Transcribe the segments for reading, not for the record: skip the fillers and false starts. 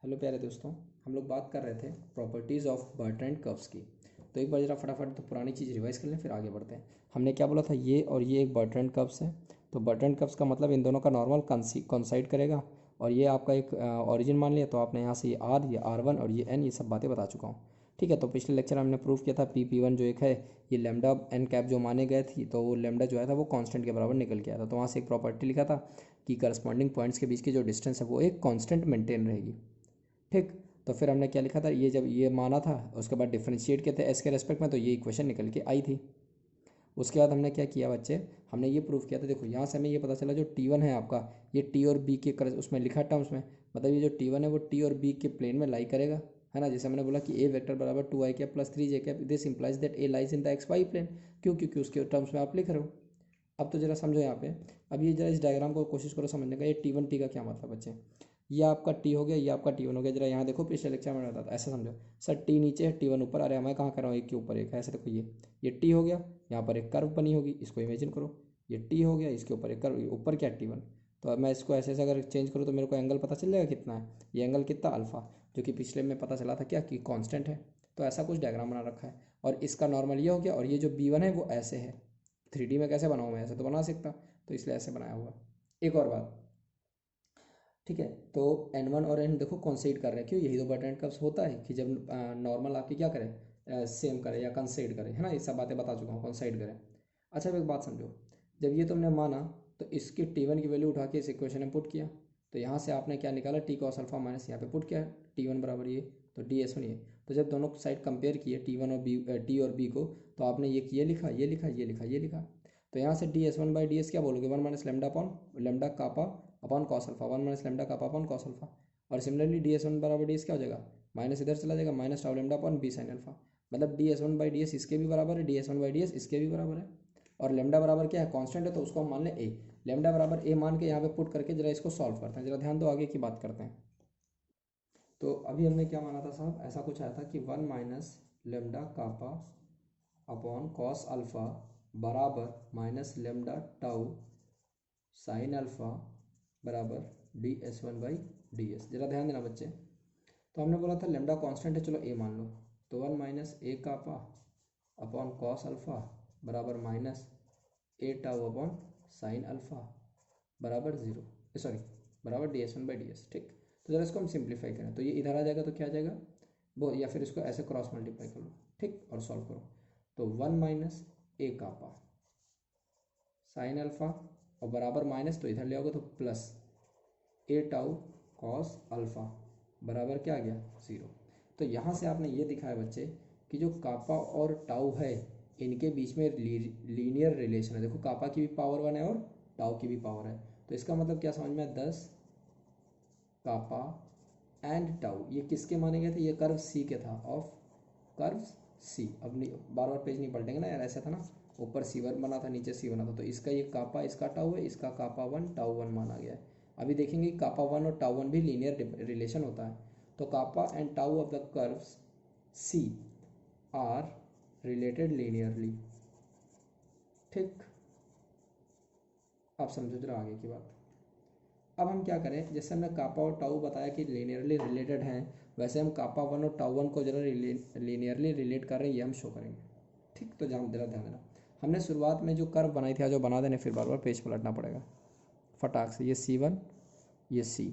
Hello प्यारे दोस्तों, हम लोग बात कर रहे थे प्रॉपर्टीज़ ऑफ बर्ट्रैंड कर्व्स की। तो एक बार जरा फटाफट तो पुरानी चीज़ रिवाइज कर लें, फिर आगे बढ़ते हैं। हमने क्या बोला था, ये और ये एक बर्ट्रैंड कर्व्स है। तो बर्ट्रैंड कर्व्स का मतलब इन दोनों का नॉर्मल कॉन्साइड करेगा, और ये आपका एक ऑरिजिन मान लिया। तो आपने यहाँ से ये आर, ये R1 और ये N, ये सब बातें बता चुका हूँ। ठीक है, तो पिछले लेक्चर हमने प्रूव किया था P1 जो एक है, ये लेमडा एन कैप जो माने गए थी, तो वो लेमडा जो आया था वो कांस्टेंट के बराबर निकल के आया था। तो वहाँ से एक प्रॉपर्टी लिखा था कि करस्पॉन्डिंग पॉइंट्स के बीच की जो डिस्टेंस है वो एक कांस्टेंट मेंटेन रहेगी। ठीक, तो फिर हमने क्या लिखा था, ये जब ये माना था उसके बाद डिफरेंशिएट किए थे एस के रेस्पेक्ट में, तो ये इक्वेशन निकल के आई थी। उसके बाद हमने क्या किया बच्चे, हमने ये प्रूफ किया था। देखो यहाँ से हमें ये पता चला जो T1 है आपका, ये T और B के उसमें लिखा टर्म्स में, मतलब ये जो T1 है वो T और B के प्लेन में लाई करेगा, है ना। जैसे हमने बोला कि ए वेक्टर बराबर 2i cap plus 3j cap, this implies that A lies in the X Y plane. क्यों? क्योंकि उसके टर्म्स में आप लिख रहे हो। अब तो जरा समझो यहाँ पे, अब ये जरा इस डायग्राम को कोशिश करो समझने का। ये T1 T का क्या मतलब बच्चे, ये आपका टी हो गया, ये आपका T1 हो गया। जरा यहाँ देखो, पिछले लेक्चर में बताया था, ऐसे समझो। सर टी नीचे है, T1 ऊपर, अरे मैं कहाँ कर रहा हूँ, एक के ऊपर एक है, ऐसे देखो। ये टी हो गया, यहाँ पर एक कर्व बनी होगी, इसको इमेजिन करो। ये टी हो गया, इसके ऊपर एक कर्व, ऊपर क्या T1। तो अब मैं इसको ऐसे ऐसे अगर चेंज करूँ तो मेरे को एंगल पता चल जाएगा कितना है। ये एंगल कितना, अल्फा, जो कि पिछले में पता चला था क्या कि कांस्टेंट है। तो ऐसा कुछ डायग्राम बना रखा है, और इसका नॉर्मल ये हो गया, और ये जो B1 है वो ऐसे है। 3D में कैसे बनाऊँ मैं, ऐसे तो बना सकता, तो इसलिए ऐसे बनाया हुआ। एक और बात, ठीक है, तो N1 और N देखो कॉन्साइड कर रहे हैं। क्यों? यही तो बर्ट्रैंड कर्व्स होता है कि जब नॉर्मल आपकी क्या करे, सेम करे या कंसाइड करे, है ना। ये सब बातें बता चुका हूँ, कॉन्साइड करें। अच्छा, अब एक बात समझो, जब ये तुमने माना तो इसकी T1 की वैल्यू उठा के इस इक्वेशन में पुट किया, तो यहाँ से आपने क्या निकाला, टी कॉस अल्फा माइनस यहाँ पे पुट किया T1 बराबर ये, तो DS1 ये। तो जब दोनों साइड कंपेयर किए T1 और B, T और B को, तो आपने ये लिखा, ये लिखा, ये लिखा, ये लिखा। तो यहाँ से DS1/DS क्या बोलोगे, 1 minus lambda upon lambda kappa upon cos alpha, 1 minus lambda kappa upon cos alpha. और सिमिलरली DS1 बराबर DS क्या हो जाएगा, माइनस इधर चला जाएगा, minus tau lambda upon B sine alpha. मतलब DS1/DS इसके भी बराबर है, DS1/DS इसके भी बराबर है। और लेमडा बराबर क्या है, कांस्टेंट है, तो उसको हम मान लें ए। लेमडा बराबर ए मान के यहाँ पे पुट करके जरा इसको सॉल्व करते हैं। जरा ध्यान दो, आगे की बात करते हैं। तो अभी हमने क्या माना था साहब, ऐसा कुछ आया था कि 1 minus lambda kappa upon cos alpha बराबर minus lambda tau sine alpha बराबर DS1/DS। जरा ध्यान देना बच्चे, तो हमने बोला था लेमडा कांस्टेंट है, चलो ए मान लो। तो 1 माइनस ए कापा अपॉन कॉस अल्फा बराबर माइनस ए टाउ अपॉन साइन अल्फा बराबर 0, सॉरी, बराबर DS1/DS। ठीक, तो जरा इसको हम सिंप्लीफाई करें, तो ये इधर आ जाएगा, तो क्या आ जाएगा वो, या फिर इसको ऐसे क्रॉस मल्टीप्लाई कर लो, ठीक, और सॉल्व करो। तो 1 माइनस ए कापा साइन अल्फा और बराबर माइनस, तो इधर ले आओगे तो प्लस ए टाउ कॉस अल्फा बराबर क्या आ गया, 0। तो यहाँ से आपने ये दिखाया बच्चे कि जो कापा और टाउ है, इनके बीच में लीनियर रिलेशन है। देखो, कापा की भी पावर 1 है और टाउ की भी पावर है। तो इसका मतलब क्या समझ में आया, 10 कापा एंड टाउ, ये किसके माने गए थे, ये कर्व सी के था, ऑफ कर्व सी। अब बार बार पेज नहीं पलटेंगे ना यार, ऐसा था ना, ऊपर C1 बना था, नीचे C बना था। तो इसका ये कापा, इसका टाउ है, इसका कापा 1 टाउ 1 माना गया है। अभी देखेंगे कापा 1 और टाउ 1 भी लीनियर रिलेशन होता है। तो kappa and tau of the curves C are related linearly. ठीक, आप समझो जरा आगे की बात। अब हम क्या करें, जैसे हमने कापा और टाउ बताया कि लीनियरली रिलेटेड हैं, वैसे हम कापा 1 और टाउ 1 को जरा लीनियरली रिलेट कर रहे हैं, ये हम शो करेंगे। ठीक, तो जरा ध्यान देना, हमने शुरुआत में जो कर्व बनाई थी, आज जो बना देने, फिर बार बार पेज पलटना पड़ेगा फटाक से। ये C1, ये C,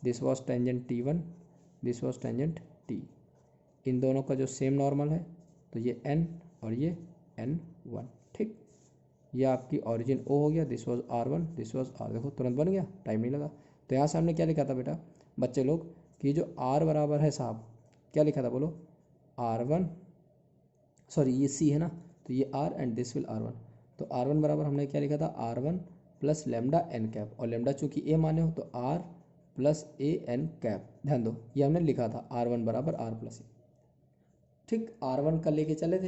this was tangent T1, this was tangent T। इन दोनों का जो सेम नॉर्मल है, तो ये N और ये N1। ठीक, ये आपकी ओरिजिन O हो गया, this was R1, this was R। देखो तुरंत बन गया, टाइम नहीं लगा। तो यहाँ से हमने क्या लिखा था बेटा बच्चे लोग, कि जो R बराबर है साहब, क्या लिखा था बोलो, R1, सॉरी ये C है ना, तो ये R and this will R1। तो R1 बराबर हमने क्या लिखा था, R1 plus lambda N cap, और लेमडा चूँकि ए माने हो तो R plus A N cap. ध्यान दो, ये हमने लिखा था R1 बराबर R प्लस ए। ठीक, R1 का लेके चले थे,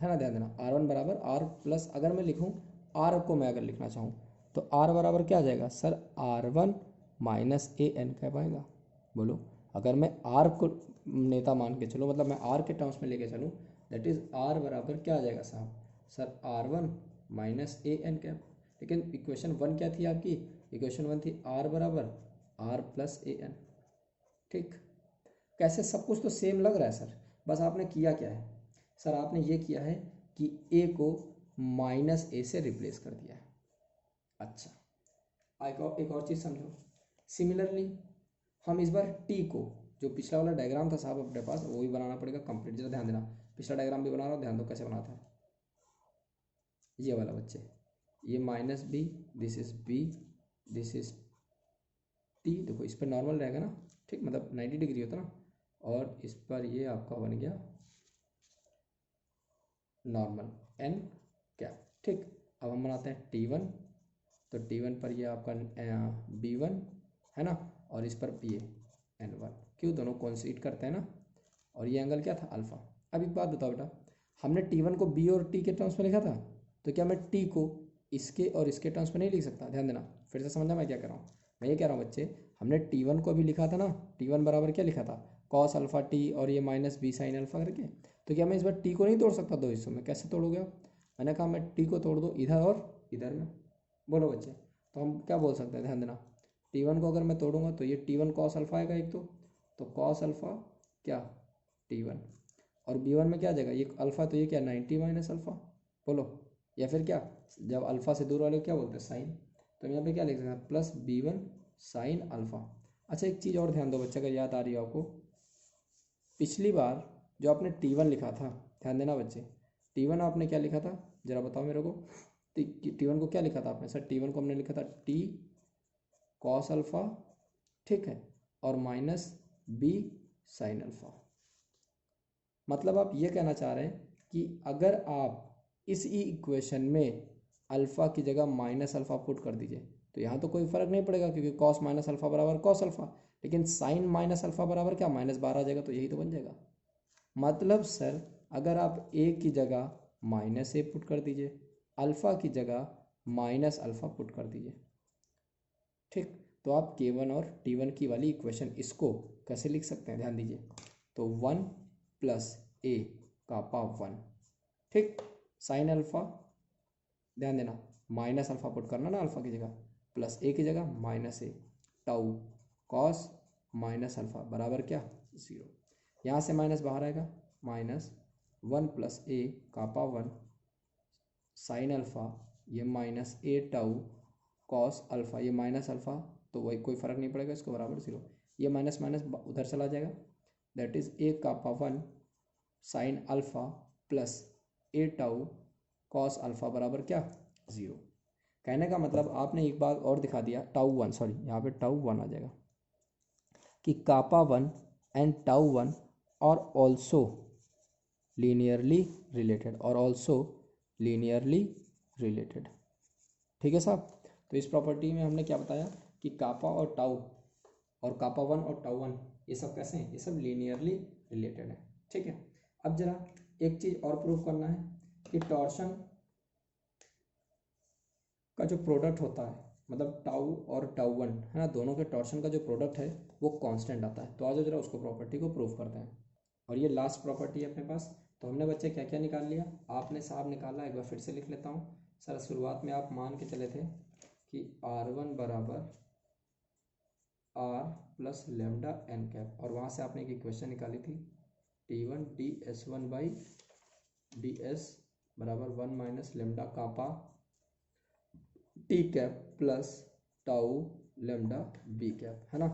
है ना। ध्यान देना, R1 बराबर R प्लस, अगर मैं लिखूँ R को, मैं अगर लिखना चाहूँ तो R बराबर क्या आ जाएगा सर, R1 माइनस ए एन कैप आएगा। बोलो, अगर मैं R को नेता मान के चलूँ, मतलब मैं R के टर्म्स में लेके चलूँ, दैट इज़ R बराबर क्या आ जाएगा साहब, सर R1 माइनस ए एन कैप। लेकिन इक्वेशन 1 क्या थी आपकी, इक्वेशन 1 थी R बराबर R प्लस ए एन। ठीक, कैसे, सब कुछ तो सेम लग रहा है सर, बस आपने किया क्या है सर, आपने ये किया है कि ए को माइनस ए से रिप्लेस कर दिया है। अच्छा एक और चीज़ समझो, सिमिलरली हम इस बार टी को, जो पिछला वाला डायग्राम था साहब अपने पास वो भी बनाना पड़ेगा कंप्लीट, जरा ध्यान देना, पिछला डायग्राम भी बना रहा हूँ, ध्यान दो कैसे बना था ये वाला बच्चे, ये minus B, this is B, this is T, देखो इस पर नॉर्मल रहेगा ना, ठीक, मतलब 90 डिग्री होता ना, और इस पर ये आपका बन गया नॉर्मल एन कैप, ठीक। अब हम बनाते हैं T1, तो T1 पर ये आपका B1 है ना, और इस पर ये N1, क्यों, दोनों कोइंसिड करते हैं ना, और ये एंगल क्या था, अल्फा। अब एक बात बताओ बेटा, हमने T1 को B और T के टर्म्स में लिखा था, तो क्या मैं T को इसके और इसके टर्म्स में नहीं लिख सकता, ध्यान देना, फिर से समझना मैं क्या कह रहा हूँ, मैं ये कह रहा हूँ बच्चे, हमने T1 को अभी लिखा था ना, T1 बराबर क्या लिखा था, कॉस अल्फा टी और ये माइनस बी साइन अल्फा करके, तो क्या मैं इस बार टी को नहीं तोड़ सकता दो हिस्सों में, कैसे तोड़ोगे आप, मैंने कहा मैं टी को तोड़ दूँ इधर और इधर में, बोलो बच्चे, तो हम क्या बोल सकते हैं, ध्यान देना, T1 को अगर मैं तोड़ूंगा तो ये T1 कॉस अल्फा आएगा एक, तो कॉस अल्फा क्या T1, और B1 में क्या आ जाएगा, ये अल्फा, तो ये क्या 90 माइनस अल्फा, बोलो, या फिर क्या, जब अल्फा से दूर वाले को क्या बोलते हैं साइन, तो यहाँ पे क्या लिख सकते हैं प्लस B1 साइन अल्फा। अच्छा एक चीज़ और ध्यान दो बच्चे, अगर याद आ रही हो आपको, पिछली बार जो आपने T1 लिखा था, ध्यान देना बच्चे, T1 आपने क्या लिखा था, जरा बताओ मेरे को, T1 को क्या लिखा था आपने, सर T1 को हमने लिखा था T कॉस अल्फा, ठीक है, और माइनस B साइन अल्फा, मतलब आप ये कहना चाह रहे हैं कि अगर आप इस इक्वेशन में अल्फ़ा की जगह माइनस अल्फ़ा पुट कर दीजिए तो यहाँ तो कोई फ़र्क नहीं पड़ेगा, क्योंकि कॉस माइनस अल्फ़ा बराबर कॉस अल्फ़ा, लेकिन साइन माइनस अल्फ़ा बराबर क्या माइनस 12 आ जाएगा, तो यही तो बन जाएगा। मतलब सर अगर आप ए की जगह माइनस ए पुट कर दीजिए, अल्फ़ा की जगह माइनस अल्फ़ा पुट कर दीजिए, ठीक, तो आप K1 और T1 की वाली इक्वेशन इसको कैसे लिख सकते हैं, ध्यान दीजिए, तो 1 प्लस ए का पावर 1, ठीक, साइन अल्फा, ध्यान देना, माइनस अल्फा पुट करना ना अल्फा की जगह, प्लस ए की जगह माइनस ए, टाउ कॉस माइनस अल्फा बराबर क्या 0, यहाँ से माइनस बाहर आएगा, माइनस 1 प्लस ए का पावर 1 साइन अल्फा, ये माइनस ए टाउ कॉस अल्फा, ये माइनस अल्फा, तो वही कोई फ़र्क नहीं पड़ेगा, इसको बराबर 0, ये माइनस माइनस उधर चला जाएगा, दैट इज़ ए का पावर 1 साइन अल्फा प्लस ए टाउ कॉस अल्फा बराबर क्या 0। कहने का मतलब आपने एक बात और दिखा दिया, टाउ 1, सॉरी यहाँ पे टाउ 1 आ जाएगा, कि कापा 1 एंड टाउ 1 और ऑल्सो लीनियरली रिलेटेड, और ऑल्सो लीनियरली रिलेटेड, ठीक है साहब। तो इस प्रॉपर्टी में हमने क्या बताया कि कापा और टाउ, और कापा 1 और टाउ 1 ये सब कैसे हैं, ये सब लीनियरली रिलेटेड है, ठीक है। अब जरा एक चीज़ और प्रूव करना है कि टॉर्शन का जो प्रोडक्ट होता है, मतलब टाउ और टाउ 1 है ना, दोनों के टॉर्शन का जो प्रोडक्ट है वो कांस्टेंट आता है, तो आज जरा उसको प्रॉपर्टी को प्रूव करते हैं। और ये लास्ट प्रॉपर्टी है अपने पास, तो हमने बच्चे क्या क्या निकाल लिया, आपने साहब निकाला, एक बार फिर से लिख लेता हूँ सर। शुरुआत में आप मान के चले थे कि R1 बराबर R plus lambda N cap, और वहाँ से आपने एक इक्वेशन निकाली थी T1 DS1 बाई DS बराबर 1 minus lambda kappa T cap plus tau lambda B cap, है ना,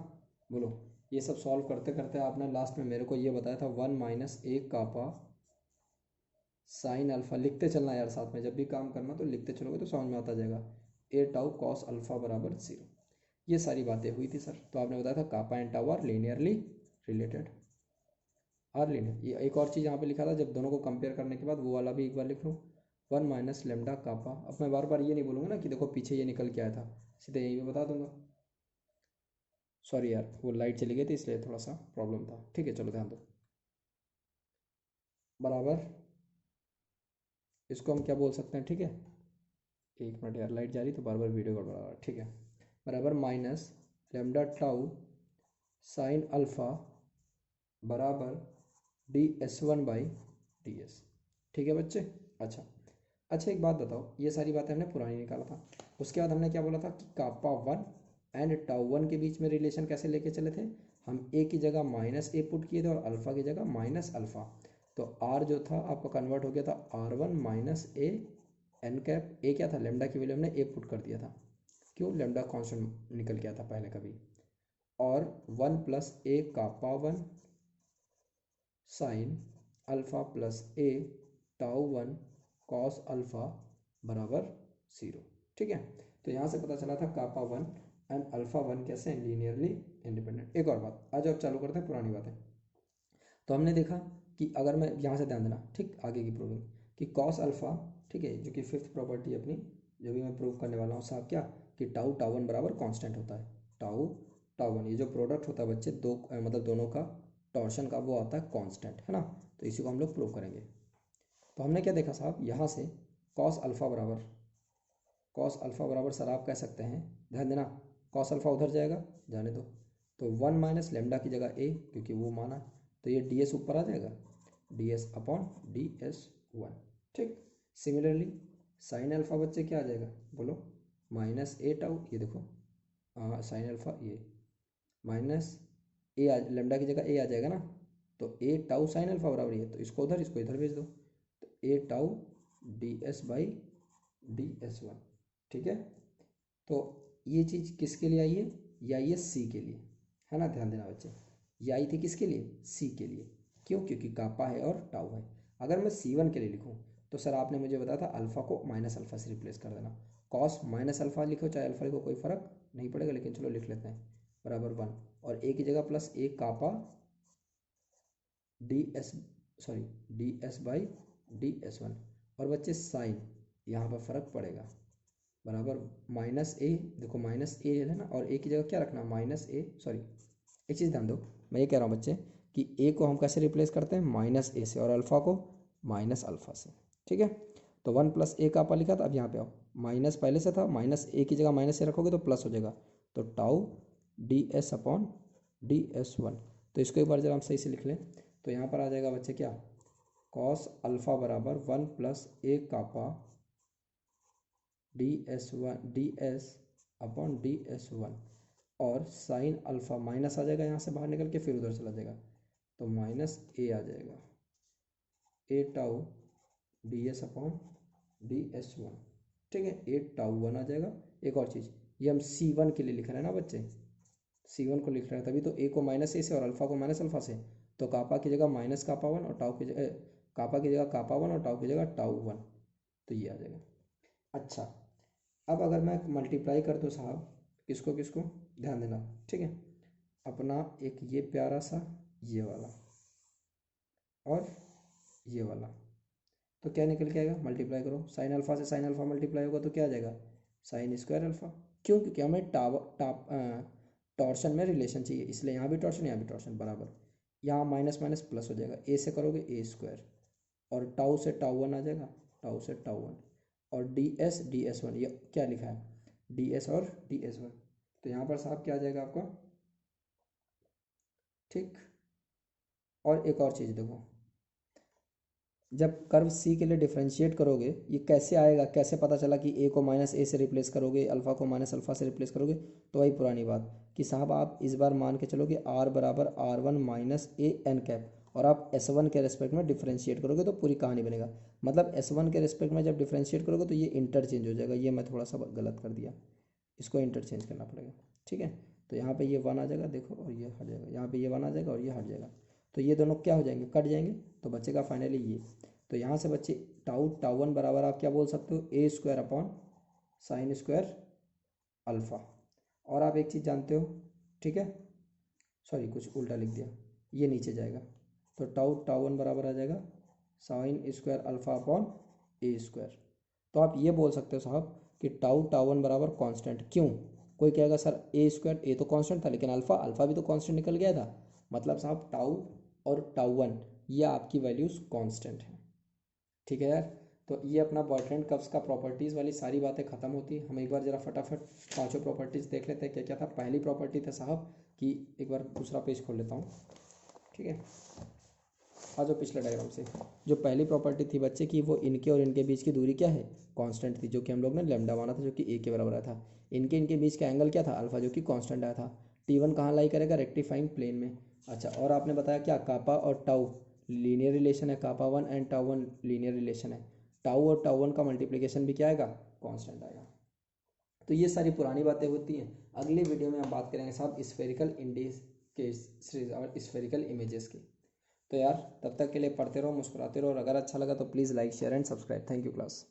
बोलो। ये सब सॉल्व करते करते आपने लास्ट में मेरे को ये बताया था 1 माइनस ए कापा साइन अल्फा, लिखते चलना यार साथ में, जब भी काम करना तो लिखते चलोगे तो समझ में आता जाएगा, ए टाउ कॉस अल्फा बराबर 0, ये सारी बातें हुई थी सर। तो आपने बताया था kappa and tau are linearly related, are linear. ये एक और चीज़ यहाँ पे लिखा था, जब दोनों को कंपेयर करने के बाद वो वाला भी एक बार लिख लो, 1 माइनस लेमडा कापा, अब मैं बार बार ये नहीं बोलूँगा ना कि देखो पीछे ये निकल के आया था, सीधे यहीं पे बता दूंगा। सॉरी यार वो लाइट चली गई थी इसलिए थोड़ा सा प्रॉब्लम था, ठीक है, चलो ध्यान दो, बराबर इसको हम क्या बोल सकते हैं, ठीक है, एक मिनट यार लाइट जा रही तो बार बार वीडियो गड़बड़ा रहा है, ठीक है, बराबर minus lambda tau sine alpha बराबर DS1 बाई DS, ठीक है बच्चे। अच्छा अच्छा एक बात बताओ, ये सारी बातें हमने पुरानी निकाला था, उसके बाद हमने क्या बोला था कि कापा 1 एंड टाउ 1 के बीच में रिलेशन कैसे लेके चले थे, हम ए की जगह माइनस ए पुट किए थे और अल्फ़ा की जगह माइनस अल्फ़ा, तो आर जो था आपका कन्वर्ट हो गया था R1 माइनस ए एन कैप। ए क्या था, लेमडा की वैल्यू हमने ए पुट कर दिया था, क्यों, लेमडा कॉन्स्टेंट निकल गया था पहले कभी। और 1 प्लस ए कापा 1 साइन अल्फ़ा प्लस ए टाउ 1 कॉस अल्फ़ा बराबर 0। ठीक है, तो यहाँ से पता चला था कापा 1 एंड अल्फ़ा 1 कैसे हैं, लीनियरली इंडिपेंडेंट। एक और बात, आज अब चालू करते हैं पुरानी बातें। तो हमने देखा कि अगर मैं यहाँ से ध्यान देना, ठीक, आगे की प्रूविंग कि कॉस अल्फ़ा, ठीक है, जो कि फिफ्थ प्रॉपर्टी अपनी जो भी मैं प्रूव करने वाला हूँ साहब, क्या कि टाउ टाउ 1 बराबर कांस्टेंट होता है। टाउ टाउ 1 ये जो प्रोडक्ट होता है बच्चे दो मतलब दोनों का टॉर्शन का, वो आता है कांस्टेंट, है ना। तो इसी को हम लोग प्रूव करेंगे। तो हमने क्या देखा साहब, यहाँ से कॉस अल्फ़ा बराबर सर आप कह सकते हैं, ध्यान देना, कॉस अल्फ़ा उधर जाएगा, जाने दो, तो 1 माइनस लेमडा की जगह ए, क्योंकि वो माना, तो ये डी एस ऊपर आ जाएगा, D S upon D S 1। ठीक, सिमिलरली साइन अल्फ़ा बच्चे क्या आ जाएगा, बोलो, माइनस ए टाउ, ये देखो साइन अल्फ़ा, ये माइनस ए लेमडा की जगह ए आ जाएगा ना, तो ए टाउ साइन अल्फ़ा बराबर ये, तो इसको इधर भेज दो, तो a tau D S by D S 1। ठीक है, तो ये चीज़ किसके लिए आई है, ये आई है सी के लिए, है ना, ध्यान देना बच्चे, ये आई थी किसके लिए, सी के लिए, क्यों, क्योंकि कापा है और टाउ है। अगर मैं C1 के लिए लिखूँ तो सर आपने मुझे बताया था अल्फ़ा को माइनस अल्फ़ा से रिप्लेस कर देना, कॉस माइनस अल्फ़ा लिखो चाहे अल्फ़ा लिखो कोई फ़र्क नहीं पड़ेगा, लेकिन चलो लिख लेते हैं, बराबर 1, और ए की जगह plus A kappa D S, sorry D S by D S 1, और बच्चे साइन यहाँ पर फ़र्क पड़ेगा, बराबर माइनस ए, देखो माइनस ए है ना, और ए की जगह क्या रखना, माइनस ए, सॉरी एक चीज़ ध्यान दो, मैं ये कह रहा हूँ बच्चे कि ए को हम कैसे रिप्लेस करते हैं, माइनस ए से, और अल्फ़ा को माइनस अल्फ़ा से। ठीक है, तो 1 प्लस ए का आपा लिखा था, अब यहाँ पे आओ, माइनस पहले से था, माइनस ए की जगह माइनस ए रखोगे तो प्लस हो जाएगा, तो tau D S upon D S 1। तो इसको एक बार जरा हम सही से लिख लें, तो यहाँ पर आ जाएगा बच्चे क्या, कॉस अल्फ़ा बराबर 1 प्लस ए kappa D S 1 D S upon D S 1, और साइन अल्फ़ा माइनस आ जाएगा यहाँ से बाहर निकल के, फिर उधर चला जाएगा, तो माइनस ए आ जाएगा, a tau D S upon D S 1। ठीक है, ए टाउ 1 आ जाएगा। एक और चीज़, ये हम C1 के लिए लिख रहे हैं ना बच्चे, C1 को लिख रहे हैं, तभी तो ए को माइनस ए से और अल्फ़ा को माइनस अल्फ़ा से, तो कापा की जगह माइनस कापा 1 और टाउ की जगह कापा की जगह कापा 1 और टाउ की जगह टाउ 1, तो ये आ जाएगा। अच्छा, अब अगर मैं मल्टीप्लाई कर दूँ साहब, किसको किसको, ध्यान देना, ठीक है, अपना एक ये प्यारा सा ये वाला और ये वाला, तो क्या निकल के आएगा, मल्टीप्लाई करो, साइन अल्फ़ा से साइन अल्फ़ा मल्टीप्लाई होगा तो क्या आ जाएगा, साइन स्क्वायर अल्फ़ा। क्यों, क्योंकि हमें टॉर्शन में रिलेशन चाहिए, इसलिए यहाँ भी टॉर्शन यहाँ भी टॉर्शन बराबर, यहाँ माइनस माइनस प्लस हो जाएगा, ए से करोगे ए स्क्वायर, और टाउ से टाउ 1 आ जाएगा, टाउ से टाउ 1, और डी एस 1, ये क्या लिखा है, डी एस और डी एस 1, तो यहाँ पर साहब क्या आ जाएगा आपका। ठीक, और एक और चीज़ देखो, जब कर्व सी के लिए डिफरेंशिएट करोगे, ये कैसे आएगा, कैसे पता चला कि ए को माइनस ए से रिप्लेस करोगे, अल्फ़ा को माइनस अल्फ़ा से रिप्लेस करोगे, तो वही पुरानी बात कि साहब आप इस बार मान के चलोगे आर बराबर R1 माइनस ए एन कैप, और आप S1 के रेस्पेक्ट में डिफरेंशिएट करोगे तो पूरी कहानी बनेगा, मतलब S1 के रेस्पेक्ट में जब डिफरेंशिएट करोगे तो ये इंटरचेंज हो जाएगा, ये मैं थोड़ा सा गलत कर दिया, इसको इंटरचेंज करना पड़ेगा। ठीक है, तो यहाँ पे ये 1 आ जाएगा, देखो, और ये हट जाएगा, यहाँ पे ये 1 आ जाएगा और ये हट जाएगा, तो ये दोनों क्या हो जाएंगे, कट जाएंगे, तो बचेगा फाइनली ये। तो यहाँ से बच्चे टाउ टाउ 1 बराबर आप क्या बोल सकते हो, a square upon sine square alpha, और आप एक चीज़ जानते हो, ठीक है, सॉरी कुछ उल्टा लिख दिया, ये नीचे जाएगा, तो टाउ टाउ 1 बराबर आ जाएगा साइन स्क्वायर अल्फ़ा अपॉन ए स्क्वायर। तो आप ये बोल सकते हो साहब कि टाउ टाउ 1 बराबर कांस्टेंट, क्यों, कोई कहेगा सर ए स्क्वायर, ए तो कांस्टेंट था, लेकिन अल्फ़ा अल्फ़ा भी तो कांस्टेंट निकल गया था, मतलब साहब टाउ और टाउ 1 ये आपकी वैल्यूज़ कांस्टेंट है। ठीक है यार, तो ये अपना बॉयफ्रेंड कप्स का प्रॉपर्टीज़ वाली सारी बातें ख़त्म होती है। हम एक बार ज़रा फटाफट पांचों प्रॉपर्टीज़ देख लेते हैं क्या क्या था। पहली प्रॉपर्टी था साहब कि, एक बार दूसरा पेज खोल लेता हूँ, ठीक है, आ जाओ पिछले डायग्राम से। जो पहली प्रॉपर्टी थी बच्चे की, वो इनके और इनके बीच की दूरी क्या है, कांस्टेंट थी, जो कि हम लोग ने लैम्डा माना था, जो कि ए के बराबर आया था। इनके इनके बीच का एंगल क्या था, अल्फा, जो कि कांस्टेंट आया था। T1 कहाँ लाई करेगा, रेक्टिफाइंग प्लेन में। अच्छा, और आपने बताया क्या, कापा और टाउ लीनियर रिलेशन है, कापा 1 एंड टाउ 1 लीनियर रिलेशन है, टाउ और टाउ 1 का मल्टीप्लिकेशन भी क्या आएगा, कांस्टेंट आएगा। तो ये सारी पुरानी बातें होती हैं। अगले वीडियो में हम बात करेंगे साहब स्फेरिकल इंडिस के सीरीज और स्फेरिकल इमेजेस की। तो यार तब तक के लिए पढ़ते रहो, मुस्कुराते रहो, और अगर अच्छा लगा तो please like share and subscribe. Thank you class.